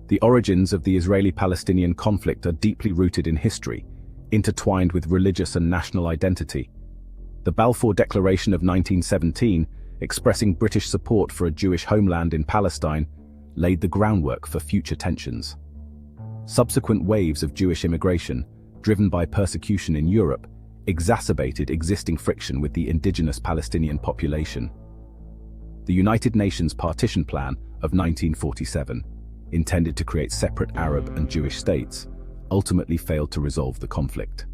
The origins of the Israeli-Palestinian conflict are deeply rooted in history, intertwined with religious and national identity. The Balfour Declaration of 1917, expressing British support for a Jewish homeland in Palestine, laid the groundwork for future tensions. Subsequent waves of Jewish immigration, driven by persecution in Europe, exacerbated existing friction with the indigenous Palestinian population. The United Nations Partition Plan of 1947, intended to create separate Arab and Jewish states, ultimately failed to resolve the conflict.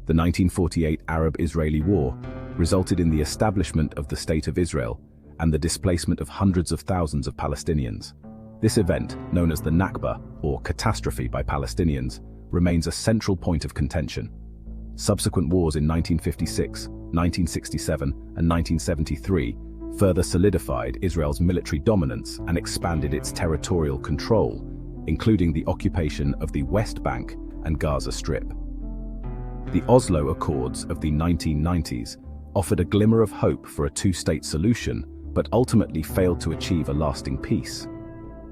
The 1948 Arab-Israeli War resulted in the establishment of the State of Israel and the displacement of hundreds of thousands of Palestinians. This event, known as the Nakba, or catastrophe by Palestinians, remains a central point of contention. Subsequent wars in 1956, 1967, and 1973 further solidified Israel's military dominance and expanded its territorial control, including the occupation of the West Bank and Gaza Strip. The Oslo Accords of the 1990s offered a glimmer of hope for a two-state solution, but ultimately failed to achieve a lasting peace.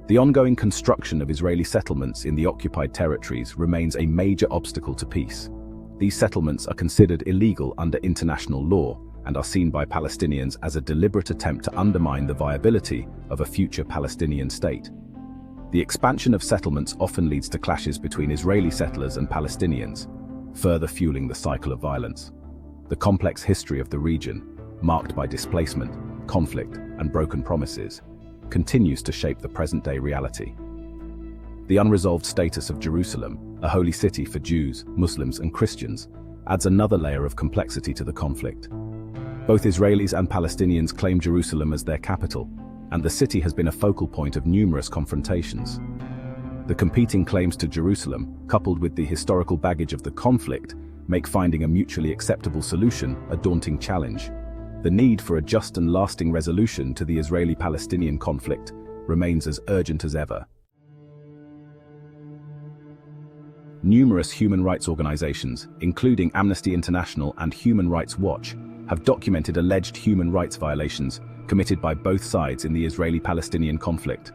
The ongoing construction of Israeli settlements in the occupied territories remains a major obstacle to peace. These settlements are considered illegal under international law and are seen by Palestinians as a deliberate attempt to undermine the viability of a future Palestinian state. The expansion of settlements often leads to clashes between Israeli settlers and Palestinians, further fueling the cycle of violence. The complex history of the region, marked by displacement, conflict, and broken promises, continues to shape the present-day reality. The unresolved status of Jerusalem, a holy city for Jews, Muslims, and Christians, adds another layer of complexity to the conflict. Both Israelis and Palestinians claim Jerusalem as their capital, and the city has been a focal point of numerous confrontations. The competing claims to Jerusalem, coupled with the historical baggage of the conflict, make finding a mutually acceptable solution a daunting challenge. The need for a just and lasting resolution to the Israeli-Palestinian conflict remains as urgent as ever. Numerous human rights organizations, including Amnesty International and Human Rights Watch, have documented alleged human rights violations committed by both sides in the Israeli-Palestinian conflict.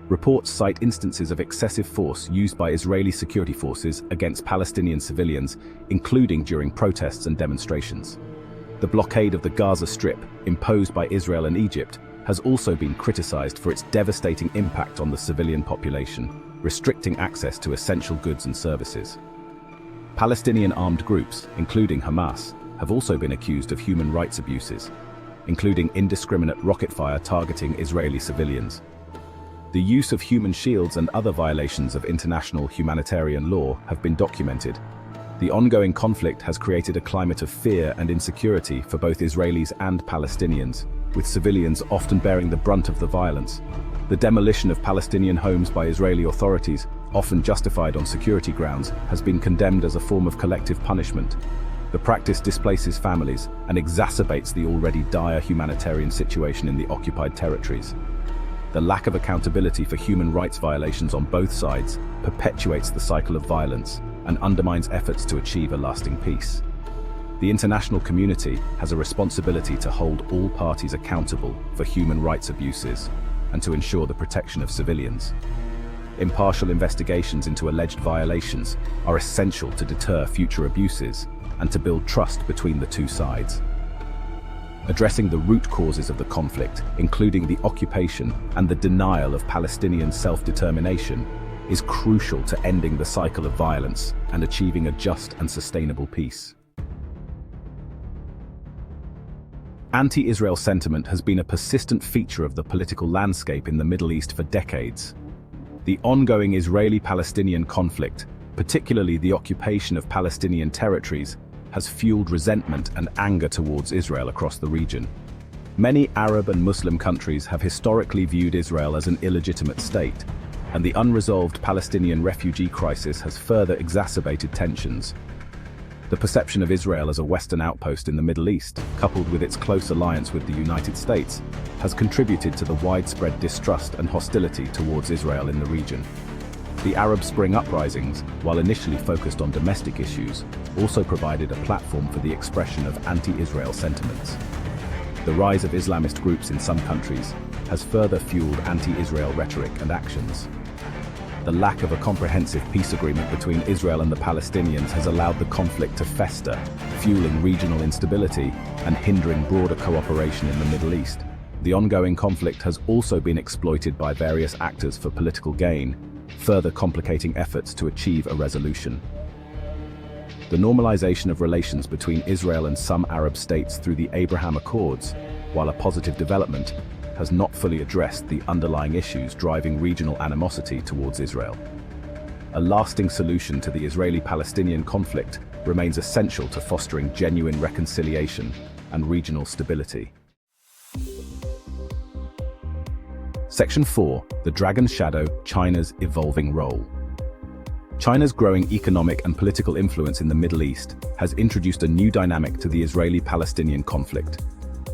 Reports cite instances of excessive force used by Israeli security forces against Palestinian civilians, including during protests and demonstrations. The blockade of the Gaza Strip, imposed by Israel and Egypt, has also been criticized for its devastating impact on the civilian population, restricting access to essential goods and services. Palestinian armed groups, including Hamas, have also been accused of human rights abuses, including indiscriminate rocket fire targeting Israeli civilians. The use of human shields and other violations of international humanitarian law have been documented. The ongoing conflict has created a climate of fear and insecurity for both Israelis and Palestinians, with civilians often bearing the brunt of the violence. The demolition of Palestinian homes by Israeli authorities, often justified on security grounds, has been condemned as a form of collective punishment. The practice displaces families and exacerbates the already dire humanitarian situation in the occupied territories. The lack of accountability for human rights violations on both sides perpetuates the cycle of violence and undermines efforts to achieve a lasting peace. The international community has a responsibility to hold all parties accountable for human rights abuses and to ensure the protection of civilians. Impartial investigations into alleged violations are essential to deter future abuses and to build trust between the two sides. Addressing the root causes of the conflict, including the occupation and the denial of Palestinian self-determination, is crucial to ending the cycle of violence and achieving a just and sustainable peace. Anti-Israel sentiment has been a persistent feature of the political landscape in the Middle East for decades. The ongoing Israeli-Palestinian conflict, particularly the occupation of Palestinian territories, has fueled resentment and anger towards Israel across the region. Many Arab and Muslim countries have historically viewed Israel as an illegitimate state, and the unresolved Palestinian refugee crisis has further exacerbated tensions. The perception of Israel as a Western outpost in the Middle East, coupled with its close alliance with the United States, has contributed to the widespread distrust and hostility towards Israel in the region. The Arab Spring uprisings, while initially focused on domestic issues, also provided a platform for the expression of anti-Israel sentiments. The rise of Islamist groups in some countries has further fueled anti-Israel rhetoric and actions, the lack of a comprehensive peace agreement between Israel and the Palestinians has allowed the conflict to fester, fueling regional instability and hindering broader cooperation in the Middle East. The ongoing conflict has also been exploited by various actors for political gain, further complicating efforts to achieve a resolution. The normalization of relations between Israel and some Arab states through the Abraham Accords, while a positive development, has not fully addressed the underlying issues driving regional animosity towards Israel. A lasting solution to the Israeli-Palestinian conflict remains essential to fostering genuine reconciliation and regional stability. Section 4. The Dragon's Shadow: China's evolving role. China's growing economic and political influence in the Middle East has introduced a new dynamic to the Israeli-Palestinian conflict.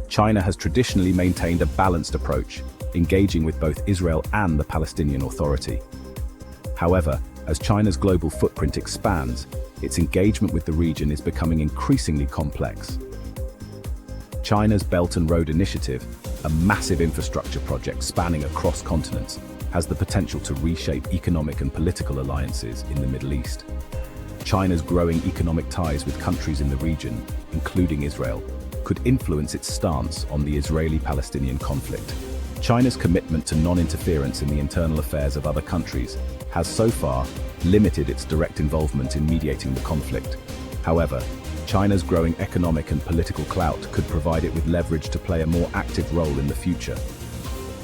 China has traditionally maintained a balanced approach, engaging with both Israel and the Palestinian Authority. However, as China's global footprint expands, its engagement with the region is becoming increasingly complex. China's Belt and Road Initiative, a massive infrastructure project spanning across continents, has the potential to reshape economic and political alliances in the Middle East. China's growing economic ties with countries in the region, including Israel, could influence its stance on the Israeli-Palestinian conflict. China's commitment to non-interference in the internal affairs of other countries has so far limited its direct involvement in mediating the conflict. However, China's growing economic and political clout could provide it with leverage to play a more active role in the future.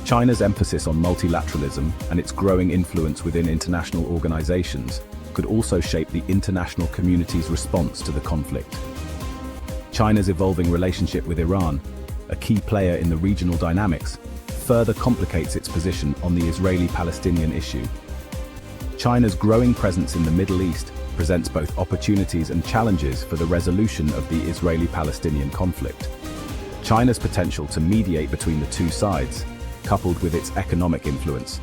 China's emphasis on multilateralism and its growing influence within international organizations could also shape the international community's response to the conflict. China's evolving relationship with Iran, a key player in the regional dynamics, further complicates its position on the Israeli-Palestinian issue. China's growing presence in the Middle East presents both opportunities and challenges for the resolution of the Israeli-Palestinian conflict. China's potential to mediate between the two sides, coupled with its economic influence,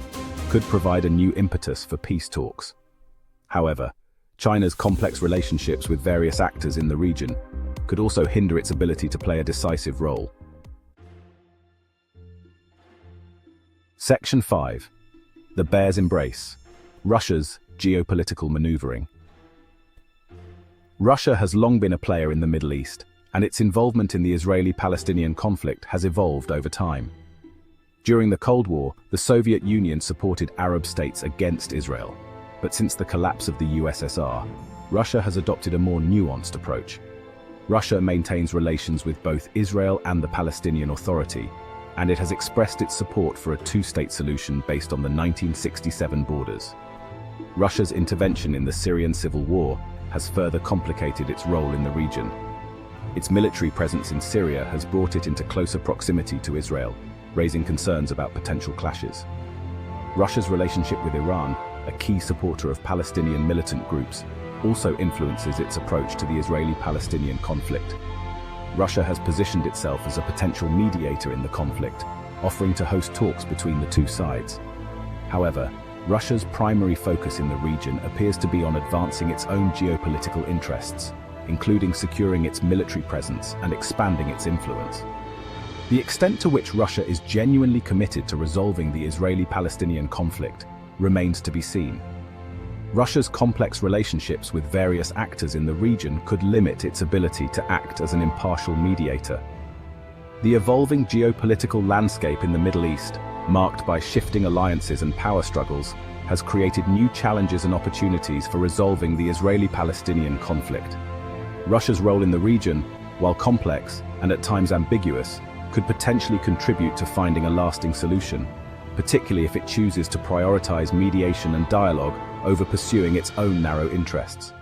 could provide a new impetus for peace talks. However, China's complex relationships with various actors in the region could also hinder its ability to play a decisive role. Section 5. The Bear's Embrace: Russia's geopolitical maneuvering. Russia has long been a player in the Middle East, and its involvement in the Israeli-Palestinian conflict has evolved over time. During the Cold War, the Soviet Union supported Arab states against Israel, but since the collapse of the USSR, Russia has adopted a more nuanced approach. Russia maintains relations with both Israel and the Palestinian Authority, and it has expressed its support for a two-state solution based on the 1967 borders. Russia's intervention in the Syrian civil war has further complicated its role in the region. Its military presence in Syria has brought it into closer proximity to Israel, raising concerns about potential clashes. Russia's relationship with Iran, a key supporter of Palestinian militant groups, also influences its approach to the Israeli-Palestinian conflict. Russia has positioned itself as a potential mediator in the conflict, offering to host talks between the two sides. However, Russia's primary focus in the region appears to be on advancing its own geopolitical interests, including securing its military presence and expanding its influence. The extent to which Russia is genuinely committed to resolving the Israeli-Palestinian conflict remains to be seen. Russia's complex relationships with various actors in the region could limit its ability to act as an impartial mediator. The evolving geopolitical landscape in the Middle East, marked by shifting alliances and power struggles, has created new challenges and opportunities for resolving the Israeli-Palestinian conflict. Russia's role in the region, while complex and at times ambiguous, could potentially contribute to finding a lasting solution, particularly if it chooses to prioritize mediation and dialogue over pursuing its own narrow interests.